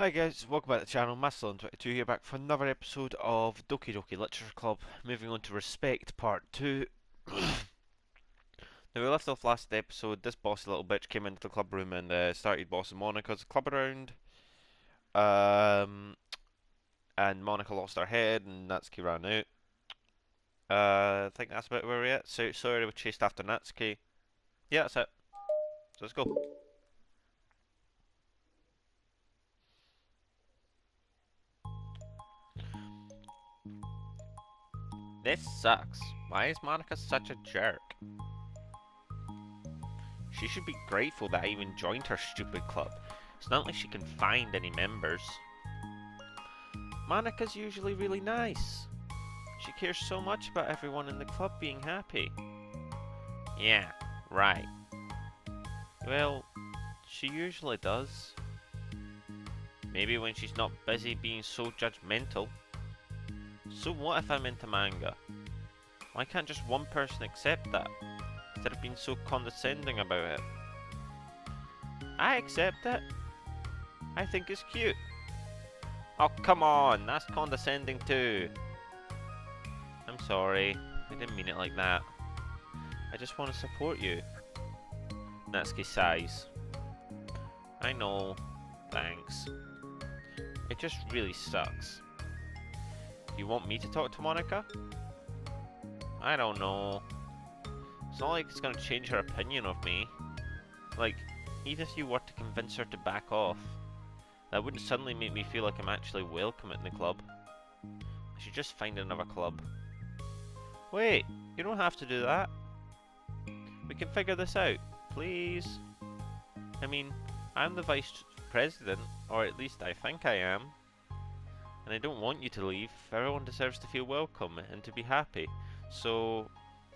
Hi guys, welcome back to the channel. Mastalon22 here, back for another episode of Doki Doki Literature Club. Moving on to Respect Part 2. Now we left off last episode. This bossy little bitch came into the club room and started bossing Monica's club around. And Monica lost her head and Natsuki ran out. I think that's about where we're at. So sorry, we chased after Natsuki. Yeah, that's it. So let's go. This sucks. Why is Monica such a jerk? She should be grateful that I even joined her stupid club. It's not like she can find any members. Monica's usually really nice. She cares so much about everyone in the club being happy. Yeah, right. Well, she usually does. Maybe when she's not busy being so judgmental. So what if I'm into manga? Why can't just one person accept that, instead of being so condescending about it? I accept it. I think it's cute. Oh, come on, that's condescending too. I'm sorry, I didn't mean it like that. I just want to support you. Natsuki sighs. I know, thanks. It just really sucks. You want me to talk to Monica? I don't know. It's not like it's gonna change her opinion of me. Like, even if you were to convince her to back off, that wouldn't suddenly make me feel like I'm actually welcome in the club. I should just find another club. Wait, you don't have to do that. We can figure this out, please. I mean, I'm the vice president, or at least I think I am. And I don't want you to leave. Everyone deserves to feel welcome and to be happy. So,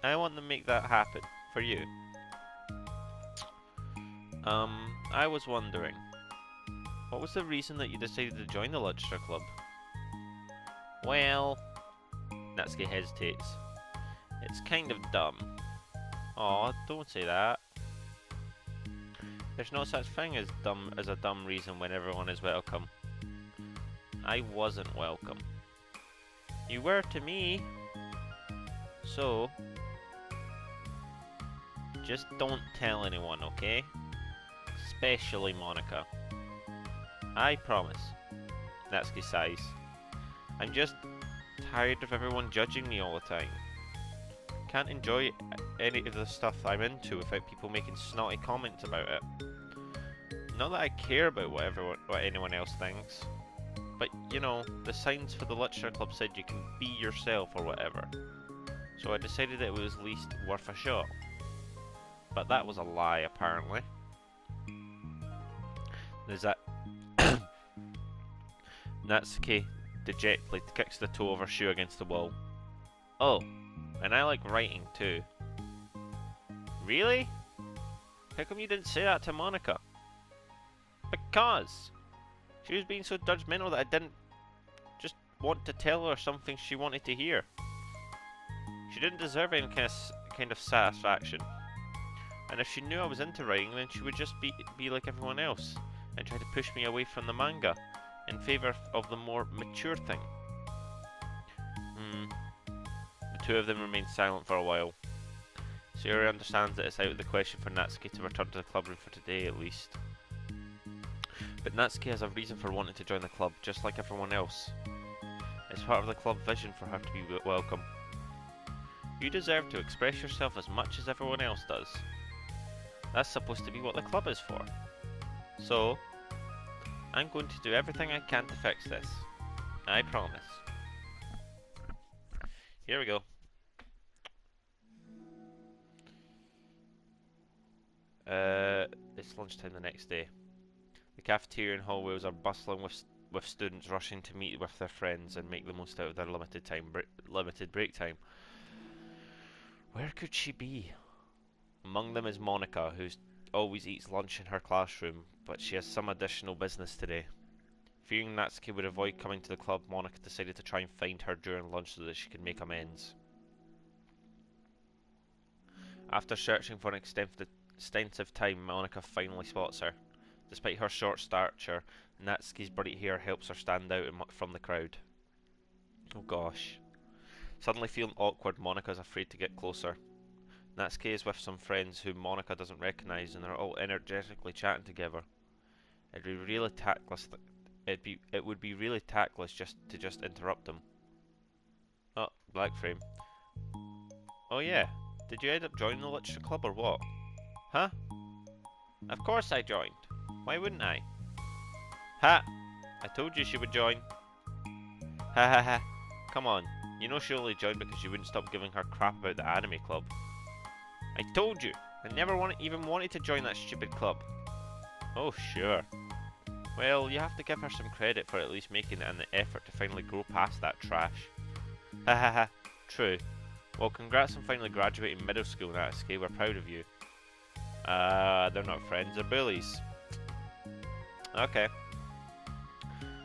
I want to make that happen for you. I was wondering, what was the reason that you decided to join the literature club? Well, Natsuki hesitates. It's kind of dumb. Aw, don't say that. There's no such thing as a dumb reason when everyone is welcome. I wasn't welcome. You were to me. So, just don't tell anyone, okay? Especially Monica. I promise. Natsuki sighs. I'm just tired of everyone judging me all the time. Can't enjoy any of the stuff I'm into without people making snotty comments about it. Not that I care about what anyone else thinks. But, you know, the signs for the literature club said you can be yourself or whatever. So I decided it was at least worth a shot. But that was a lie, apparently. There's that... Natsuki dejectedly kicks the toe of her shoe against the wall. Oh, and I like writing too. Really? How come you didn't say that to Monica? Because she was being so judgmental that I didn't just want to tell her something she wanted to hear. She didn't deserve any kind of satisfaction. And if she knew I was into writing, then she would just be like everyone else and try to push me away from the manga in favour of the more mature thing. The two of them remain silent for a while. Sayori understands that it's out of the question for Natsuki to return to the club room for today at least. But Natsuki has a reason for wanting to join the club, just like everyone else. It's part of the club vision for her to be welcome. You deserve to express yourself as much as everyone else does. That's supposed to be what the club is for. So, I'm going to do everything I can to fix this. I promise. Here we go. It's lunchtime the next day. The cafeteria and hallways are bustling with students rushing to meet with their friends and make the most out of their limited break time. Where could she be? Among them is Monica, who always eats lunch in her classroom, but she has some additional business today. Fearing Natsuki would avoid coming to the club, Monica decided to try and find her during lunch so that she could make amends. After searching for an extensive time, Monica finally spots her. Despite her short stature, Natsuki's bright hair helps her stand out from the crowd. Oh gosh. Suddenly feeling awkward, Monika's afraid to get closer. Natsuki is with some friends whom Monika doesn't recognise, and they're all energetically chatting together. It would be really tactless just to interrupt them. Oh, black frame. Oh yeah, did you end up joining the literature club or what? Huh? Of course I joined. Why wouldn't I? Ha! I told you she would join. Ha ha ha. Come on, you know she only joined because you wouldn't stop giving her crap about the anime club. I told you! I never even wanted to join that stupid club. Oh sure. Well, you have to give her some credit for at least making an effort to finally grow past that trash. Ha ha ha. True. Well, congrats on finally graduating middle school, Natsuki. We're proud of you. They're not friends, they're bullies. Okay.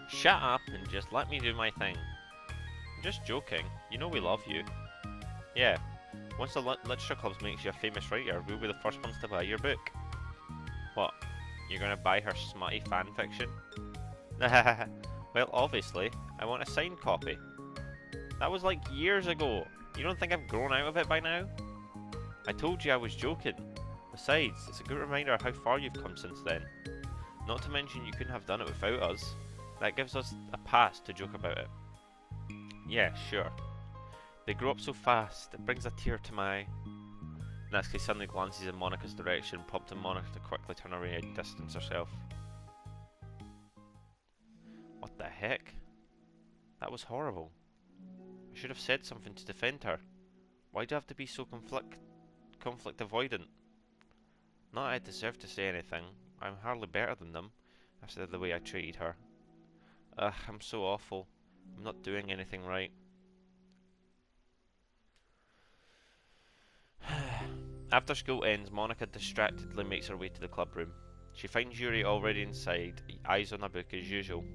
Shut up and just let me do my thing. I'm just joking. You know we love you. Yeah. Once the literature club makes you a famous writer, we'll be the first ones to buy your book. What? You're gonna buy her smutty fanfiction? Well, obviously. I want a signed copy. That was like years ago. You don't think I've grown out of it by now? I told you I was joking. Besides, it's a good reminder of how far you've come since then. Not to mention you couldn't have done it without us. That gives us a pass to joke about it. Yeah, sure. They grow up so fast, it brings a tear to my eye. Natsuki suddenly glances in Monika's direction, prompting Monika to quickly turn away and distance herself. What the heck? That was horrible. I should have said something to defend her. Why do I have to be so conflict avoidant? Not that I deserve to say anything. I'm hardly better than them, after the way I treated her. Ugh, I'm so awful. I'm not doing anything right. After school ends, Monika distractedly makes her way to the club room. She finds Yuri already inside, eyes on a book as usual.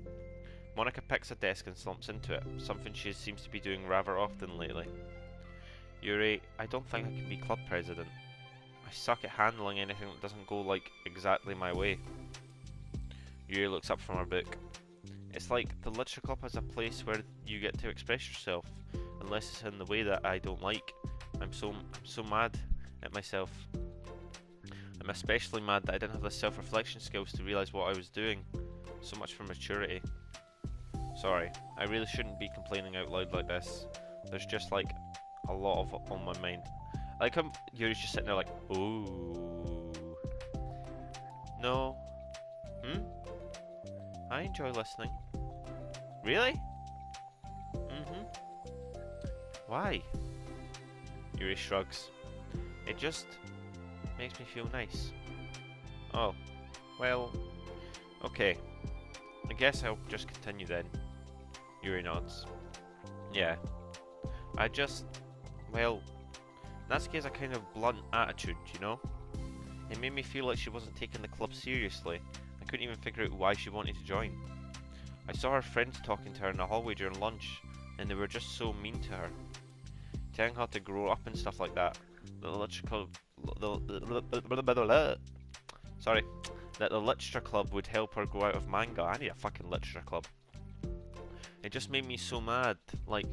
Monika picks a desk and slumps into it, something she seems to be doing rather often lately. Yuri, I don't think I can be club president. I suck at handling anything that doesn't go like exactly my way. Yuri looks up from her book. It's like the literature club has a place where you get to express yourself, unless it's in the way that I don't like. I'm so mad at myself. I'm especially mad that I didn't have the self-reflection skills to realise what I was doing. So much for maturity. Sorry, I really shouldn't be complaining out loud like this. There's just like a lot of it on my mind. Like Yuri's just sitting there like, ooh. No. I enjoy listening. Really? Why? Yuri shrugs. It just makes me feel nice. Oh, well, okay. I guess I'll just continue then. Yuri nods. Yeah. Well, Natsuki has a kind of blunt attitude, you know? It made me feel like she wasn't taking the club seriously. I couldn't even figure out why she wanted to join. I saw her friends talking to her in the hallway during lunch, and they were just so mean to her. Telling her to grow up and stuff like that. That the literature club would help her grow out of manga. I need a fucking literature club. It just made me so mad. Like,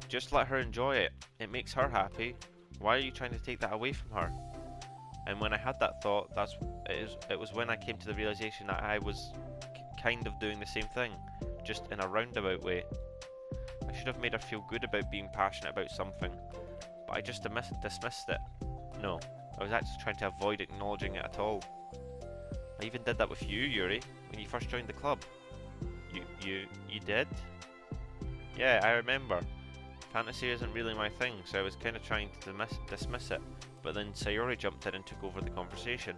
just let her enjoy it. It makes her happy. Why are you trying to take that away from her? And when I had that thought, it was when I came to the realization that I was kind of doing the same thing, just in a roundabout way. I should have made her feel good about being passionate about something, but I just dismissed it. No, I was actually trying to avoid acknowledging it at all. I even did that with you, Yuri, when you first joined the club. You did? Yeah, I remember. Fantasy isn't really my thing, so I was kind of trying to dismiss it, but then Sayori jumped in and took over the conversation.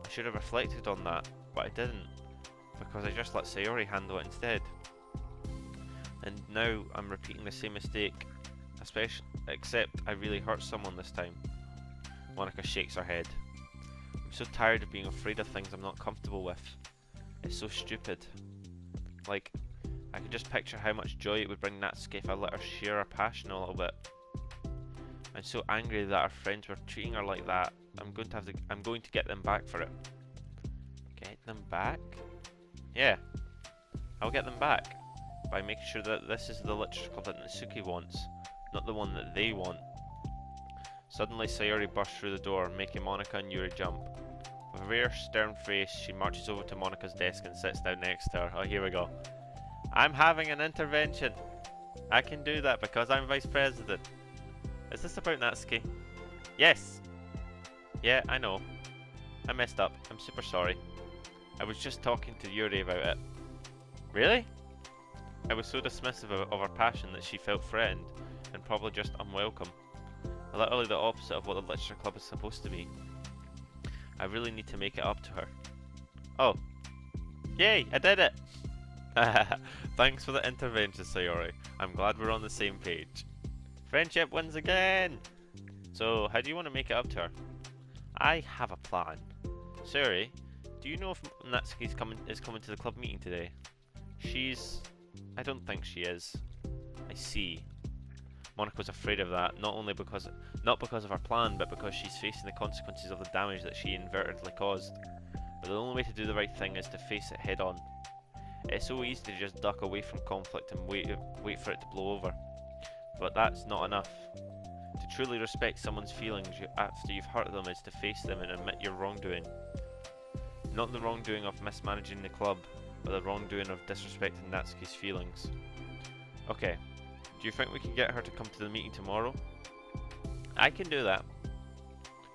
I should have reflected on that, but I didn't, because I just let Sayori handle it instead. And now I'm repeating the same mistake, except I really hurt someone this time. Monika shakes her head. I'm so tired of being afraid of things I'm not comfortable with. It's so stupid. Like, I can just picture how much joy it would bring Natsuki if I let her share her passion a little bit. I'm so angry that her friends were treating her like that. I'm going to get them back for it. Get them back? Yeah, I'll get them back by making sure that this is the literature club that Natsuki wants, not the one that they want. Suddenly, Sayori bursts through the door, making Monika and Yuri jump. With a very stern face, she marches over to Monika's desk and sits down next to her. Oh, here we go. I'm having an intervention. I can do that because I'm vice president. Is this about Natsuki? Yes. Yeah, I know. I messed up. I'm super sorry. I was just talking to Yuri about it. Really? I was so dismissive of her passion that she felt threatened and probably just unwelcome. Literally the opposite of what the literature club is supposed to be. I really need to make it up to her. Oh. Yay, I did it! Thanks for the intervention, Sayori. I'm glad we're on the same page. Friendship wins again! So, how do you want to make it up to her? I have a plan. Sayori, do you know if Natsuki is coming to the club meeting today? I don't think she is. I see. Monika's afraid of that, not because of her plan, but because she's facing the consequences of the damage that she inadvertently caused. But the only way to do the right thing is to face it head on. It's so easy to just duck away from conflict and wait for it to blow over. But that's not enough. To truly respect someone's feelings after you've hurt them is to face them and admit your wrongdoing. Not the wrongdoing of mismanaging the club, but the wrongdoing of disrespecting Natsuki's feelings. Okay, do you think we can get her to come to the meeting tomorrow? I can do that.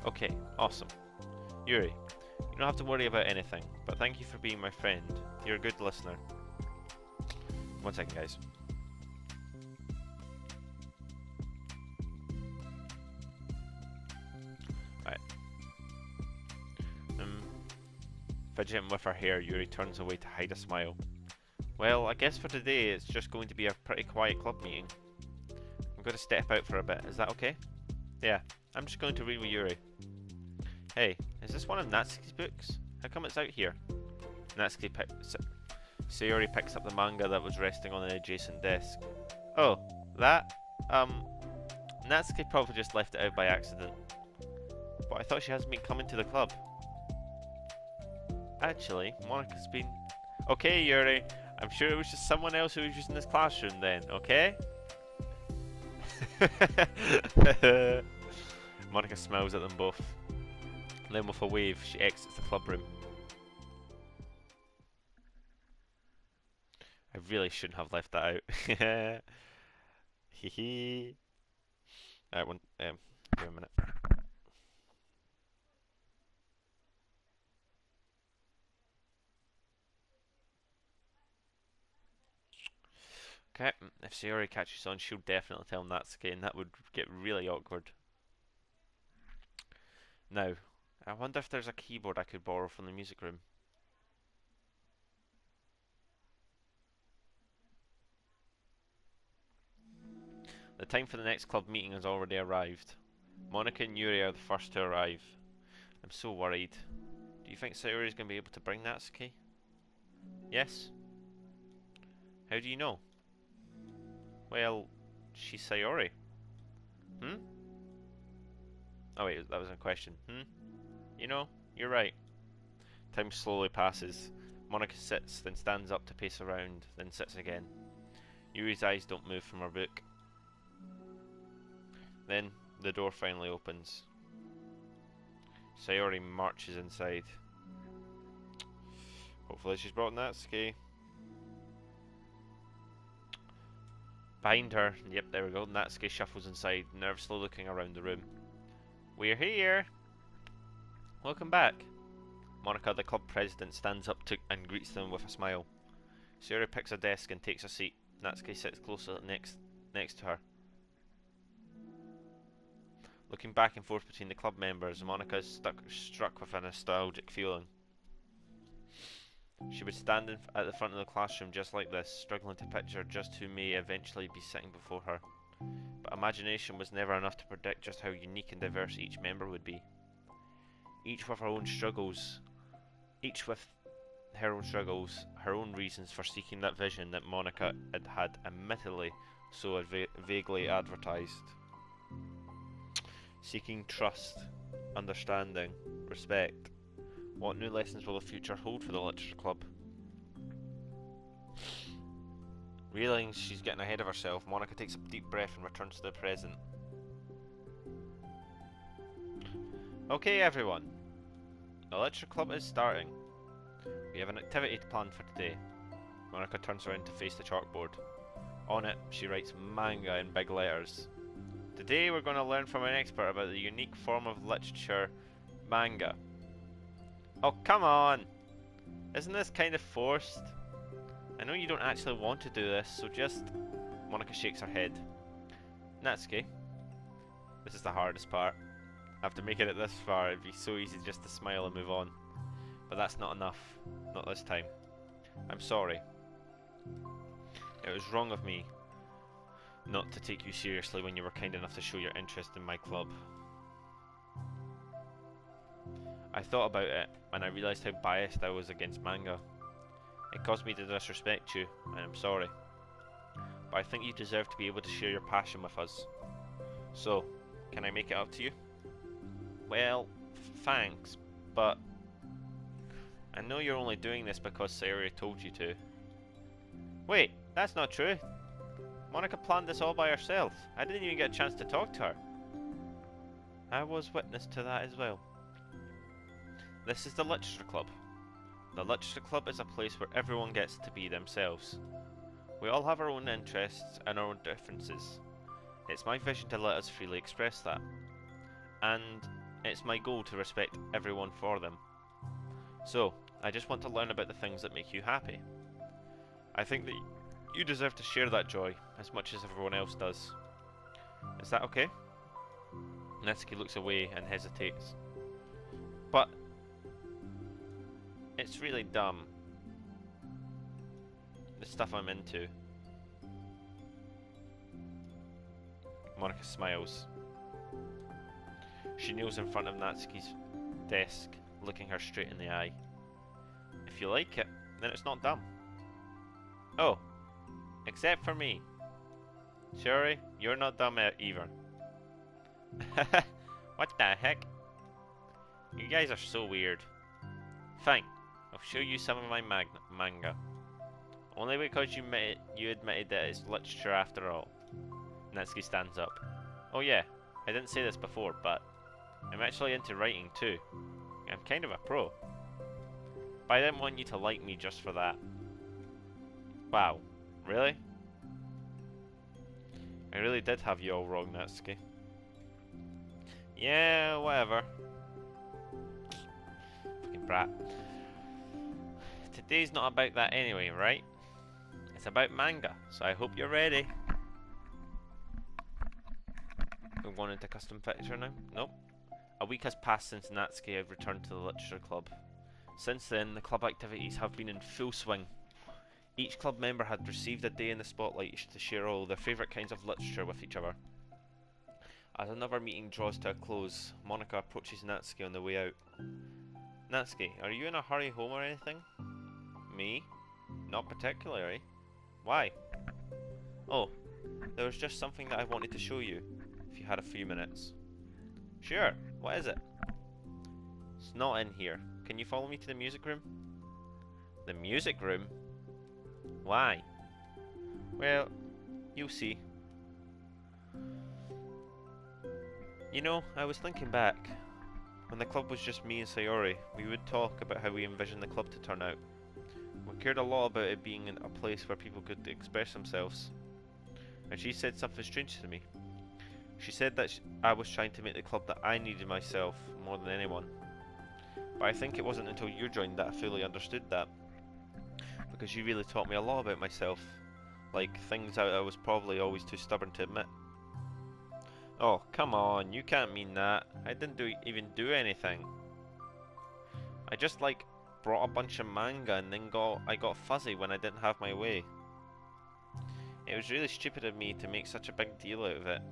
Okay, awesome. Yuri, you don't have to worry about anything, but thank you for being my friend. You're a good listener. One second, guys. Right. Fidgeting with her hair, Yuri turns away to hide a smile. Well, I guess for today it's just going to be a pretty quiet club meeting. I'm going to step out for a bit, is that okay? Yeah, I'm just going to read with Yuri. Hey, is this one of Natsuki's books? How come it's out here? Sayori picks up the manga that was resting on an adjacent desk. Oh, that? Natsuki probably just left it out by accident. But I thought she hasn't been coming to the club. Actually, Monika's been... Okay, Yuri, I'm sure it was just someone else who was using this classroom then, okay? Monika smiles at them both. Then with a wave, she exits the club room. I really shouldn't have left that out. Hee. Alright, give me a minute. Okay, if Sayori catches on, she'll definitely tell Natsuki, and that would get really awkward. Now, I wonder if there's a keyboard I could borrow from the music room. The time for the next club meeting has already arrived. Monika and Yuri are the first to arrive. I'm so worried. Do you think Sayori is going to be able to bring Natsuki? Yes? How do you know? Well, she's Sayori. Hmm? Oh wait, that was a question. Hmm? You know, you're right. Time slowly passes. Monika sits, then stands up to pace around, then sits again. Yuri's eyes don't move from her book. Then, the door finally opens. Sayori marches inside. Hopefully she's brought Natsuki. Behind her, yep, there we go, Natsuki shuffles inside, nervously looking around the room. We're here! Welcome back. Monika, the club president, stands up and greets them with a smile. Sayori picks a desk and takes a seat. Natsuki sits closer next to her. Looking back and forth between the club members, Monika is struck with a nostalgic feeling. She would stand at the front of the classroom just like this, struggling to picture just who may eventually be sitting before her. But imagination was never enough to predict just how unique and diverse each member would be. Each with her own struggles, her own reasons for seeking that vision that Monika had admittedly so vaguely advertised. Seeking trust, understanding, respect. What new lessons will the future hold for the Literature Club? Realizing she's getting ahead of herself, Monica takes a deep breath and returns to the present. Okay everyone, the lecture club is starting. We have an activity planned for today. Monica turns around to face the chalkboard. On it, she writes manga in big letters. Today we're going to learn from an expert about the unique form of literature, manga. Oh, come on! Isn't this kind of forced? I know you don't actually want to do this, so just... Monica shakes her head. Natsuki, this is the hardest part. After making it this far, it'd be so easy just to smile and move on. But that's not enough. Not this time. I'm sorry. It was wrong of me not to take you seriously when you were kind enough to show your interest in my club. I thought about it, and I realised how biased I was against manga. It caused me to disrespect you, and I'm sorry. But I think you deserve to be able to share your passion with us. So, can I make it up to you? Well, thanks, but... I know you're only doing this because Sayori told you to. Wait, that's not true. Monica planned this all by herself. I didn't even get a chance to talk to her. I was witness to that as well. This is the Literature Club. The Literature Club is a place where everyone gets to be themselves. We all have our own interests and our own differences. It's my vision to let us freely express that. And it's my goal to respect everyone for them. So, I just want to learn about the things that make you happy. I think that you deserve to share that joy as much as everyone else does. Is that okay? Natsuki looks away and hesitates. But it's really dumb. The stuff I'm into. Monica smiles. She kneels in front of Natsuki's desk, looking her straight in the eye. If you like it, then it's not dumb. Oh, except for me. Sorry, you're not dumb either. What the heck? You guys are so weird. Fine, I'll show you some of my manga. Only because you admitted that it's literature after all. Natsuki stands up. Oh yeah, I didn't say this before, but I'm actually into writing too. I'm kind of a pro. But I didn't want you to like me just for that. Wow, really? I really did have you all wrong, Natsuki. Yeah, whatever. Fucking brat. Today's not about that anyway, right? It's about manga, so I hope you're ready. We're going into custom picture now? Nope. A week has passed since Natsuki had returned to the Literature Club. Since then, the club activities have been in full swing. Each club member had received a day in the spotlight to share all their favourite kinds of literature with each other. As another meeting draws to a close, Monica approaches Natsuki on the way out. Natsuki, are you in a hurry home or anything? Me? Not particularly. Why? Oh, there was just something that I wanted to show you, if you had a few minutes. Sure, what is it? It's not in here. Can you follow me to the music room? The music room? Why? Well, you'll see. You know, I was thinking back. When the club was just me and Sayori, we would talk about how we envisioned the club to turn out. We cared a lot about it being a place where people could express themselves. And she said something strange to me. She said that I was trying to make the club that I needed myself more than anyone. But I think it wasn't until you joined that I fully understood that. Because you really taught me a lot about myself. Like, things I was probably always too stubborn to admit. Oh, come on, you can't mean that. I didn't even do anything. I just, like, brought a bunch of manga and then I got fuzzy when I didn't have my way. It was really stupid of me to make such a big deal out of it.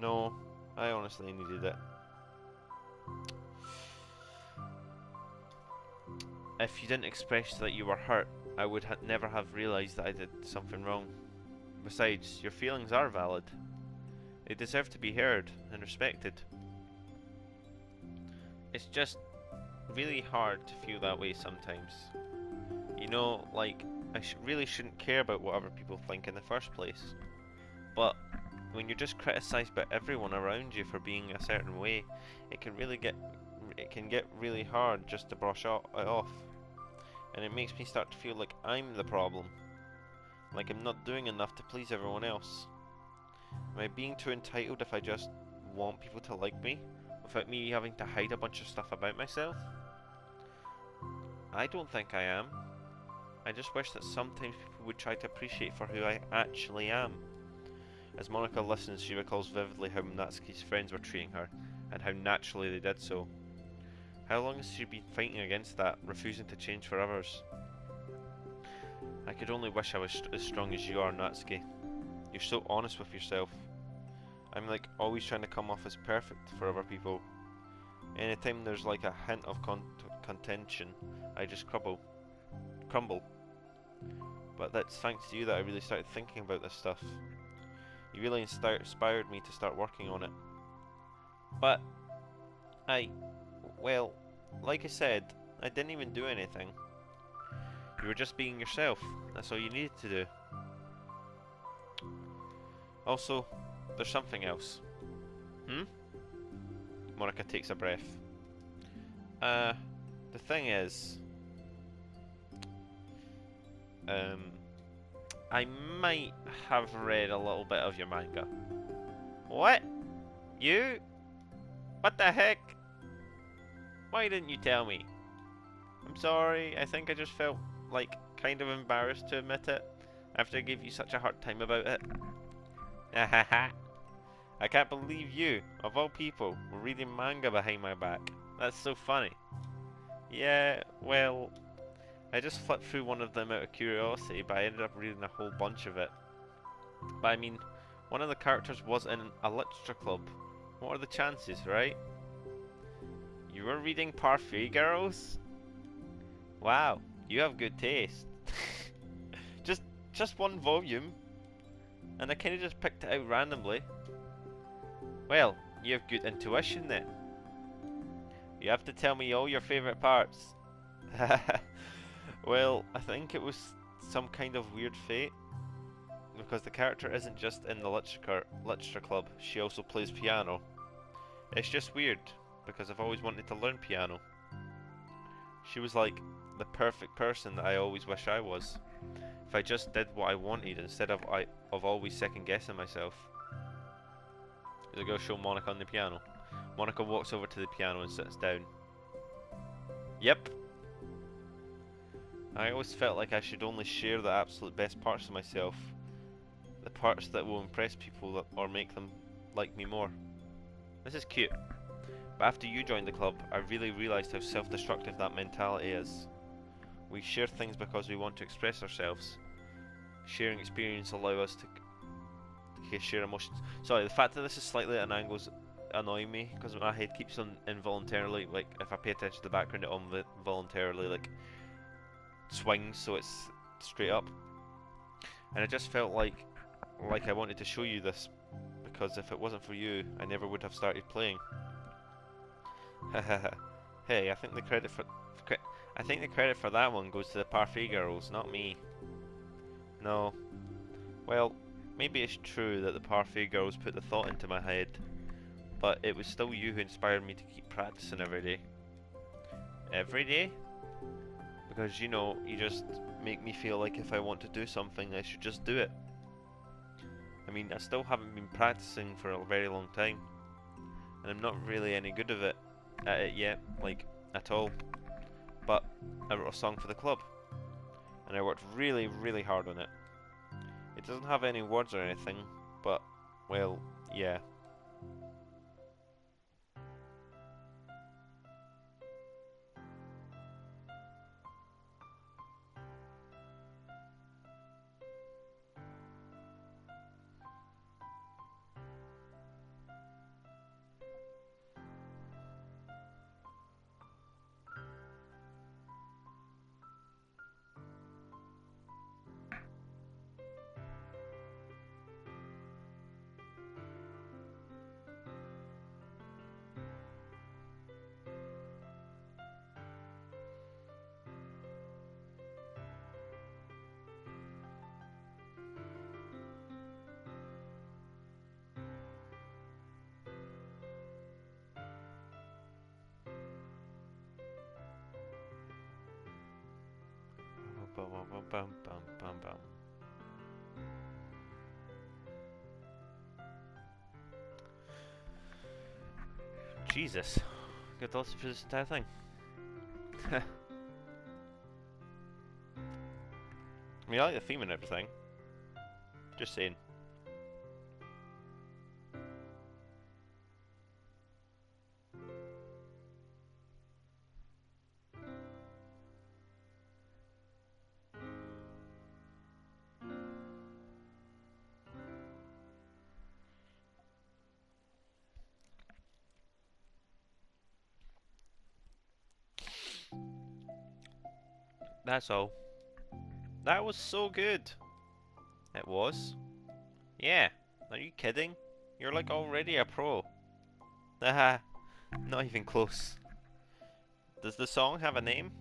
No, I honestly needed it. If you didn't express that you were hurt, I would never have realised that I did something wrong. Besides, your feelings are valid. They deserve to be heard and respected. It's just really hard to feel that way sometimes. You know, like, I really shouldn't care about what other people think in the first place. But when you're just criticised by everyone around you for being a certain way, it can get really hard just to brush it off. And it makes me start to feel like I'm the problem. Like I'm not doing enough to please everyone else. Am I being too entitled if I just want people to like me, without me having to hide a bunch of stuff about myself? I don't think I am. I just wish that sometimes people would try to appreciate for who I actually am. As Monica listens, she recalls vividly how Natsuki's friends were treating her, and how naturally they did so. How long has she been fighting against that, refusing to change for others? I could only wish I was as strong as you are, Natsuki. You're so honest with yourself. I'm like always trying to come off as perfect for other people. Anytime there's like a hint of contention, I just crumble. But that's thanks to you that I really started thinking about this stuff. You really inspired me to start working on it. But well, like I said, I didn't even do anything. You were just being yourself. That's all you needed to do. Also, there's something else. Monica takes a breath. The thing is, I might have read a little bit of your manga. What? You? What the heck? Why didn't you tell me? I'm sorry, I think I just felt like kind of embarrassed to admit it after I gave you such a hard time about it. I can't believe you, of all people, were reading manga behind my back. That's so funny. Yeah, well, I just flipped through one of them out of curiosity, but I ended up reading a whole bunch of it. But I mean, one of the characters was in a literature club. What are the chances, right? You were reading Parfait Girls? Wow, you have good taste. just one volume, and I kinda just picked it out randomly. Well, you have good intuition then. You have to tell me all your favourite parts. Well, I think it was some kind of weird fate, because the character isn't just in the literature club, she also plays piano. It's just weird, because I've always wanted to learn piano. She was like the perfect person that I always wish I was. If I just did what I wanted instead of always second guessing myself. There's a girl show Monica on the piano. Monica walks over to the piano and sits down. Yep. I always felt like I should only share the absolute best parts of myself. The parts that will impress people or make them like me more. This is cute. But after you joined the club, I really realised how self-destructive that mentality is. We share things because we want to express ourselves. Sharing experience allows us to share emotions. Sorry, the fact that this is slightly at an angle is annoying me, because my head keeps on involuntarily, like, if I pay attention to the background, it involuntarily, like, swings so it's straight up. And I just felt like I wanted to show you this, because if it wasn't for you, I never would have started playing. Hey, I think the credit for that one goes to the Parfait Girls, not me. No. Well, maybe it's true that the Parfait Girls put the thought into my head, but it was still you who inspired me to keep practicing every day. Every day? Because, you know, you just make me feel like if I want to do something, I should just do it. I mean, I still haven't been practicing for a very long time, and I'm not really any good at it yet, like, at all. But I wrote a song for the club, and I worked really, really hard on it. It doesn't have any words or anything, but, well, yeah. Bum, bum, bum, bum, bum, bum. Jesus. Got to listen for this entire thing. I mean, I like the theme and everything. Just saying. That's all. That was so good. It was. Yeah. Are you kidding? You're like already a pro. Haha. Not even close. Does the song have a name?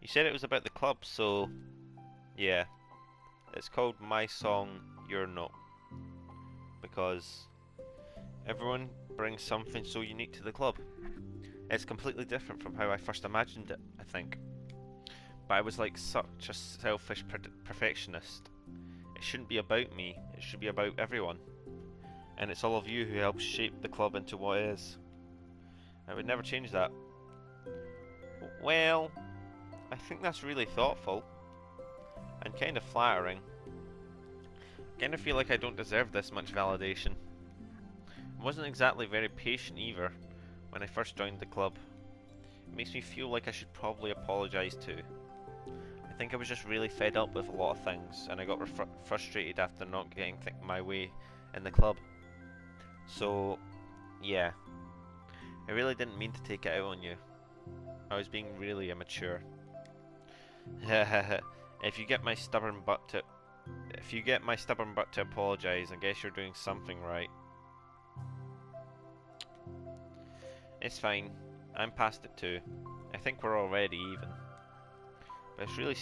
You said it was about the club, so yeah. It's called My Song, You're Not. Because everyone brings something so unique to the club. It's completely different from how I first imagined it, I think. But I was like such a selfish perfectionist. It shouldn't be about me, it should be about everyone. And it's all of you who helped shape the club into what it is. I would never change that. Well, I think that's really thoughtful. And kind of flattering. I kind of feel like I don't deserve this much validation. I wasn't exactly very patient either when I first joined the club. It makes me feel like I should probably apologise too. I think I was just really fed up with a lot of things, and I got frustrated after not getting my way in the club. So, yeah. I really didn't mean to take it out on you. I was being really immature. If you get my stubborn butt to apologise, I guess you're doing something right. It's fine. I'm past it too. I think we're already even. But it's really...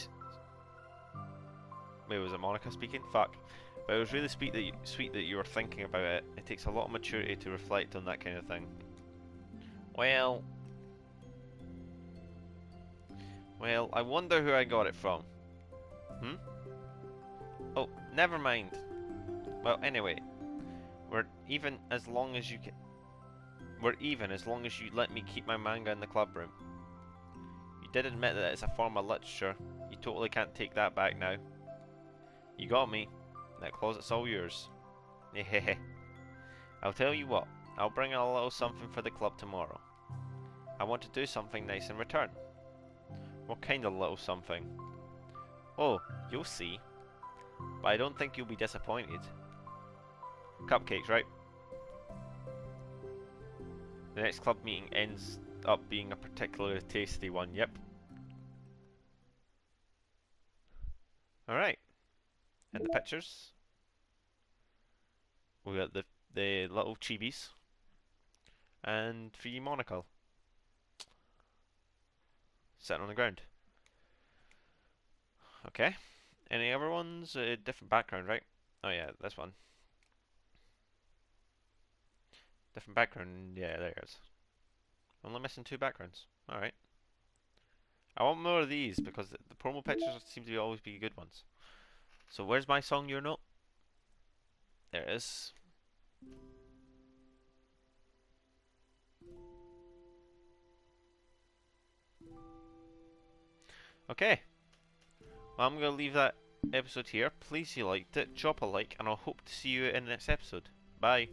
Wait, was it Monica speaking? Fuck. But it was really sweet that you were thinking about it. It takes a lot of maturity to reflect on that kind of thing. Well, I wonder who I got it from. Oh, never mind. Well, anyway, we're even as long as you let me keep my manga in the club room. You did admit that it's a form of literature. You totally can't take that back now. You got me. That closet's all yours. Hehehe. I'll tell you what. I'll bring a little something for the club tomorrow. I want to do something nice in return. What kind of little something? Oh, you'll see. But I don't think you'll be disappointed. Cupcakes, right? The next club meeting ends up being a particularly tasty one, yep. Alright. And the pictures. We got the little chibis. And 3 monocle. Sitting on the ground. Okay. Any other ones? Different background, right? Oh yeah, this one. Different background, yeah, there it is. Only missing 2 backgrounds. Alright. I want more of these because the promo pictures seem to always be good ones. So where's My Song, You're Not? There it is. Okay. Well, I'm going to leave that episode here. Please, you liked it. Drop a like, and I'll hope to see you in the next episode. Bye.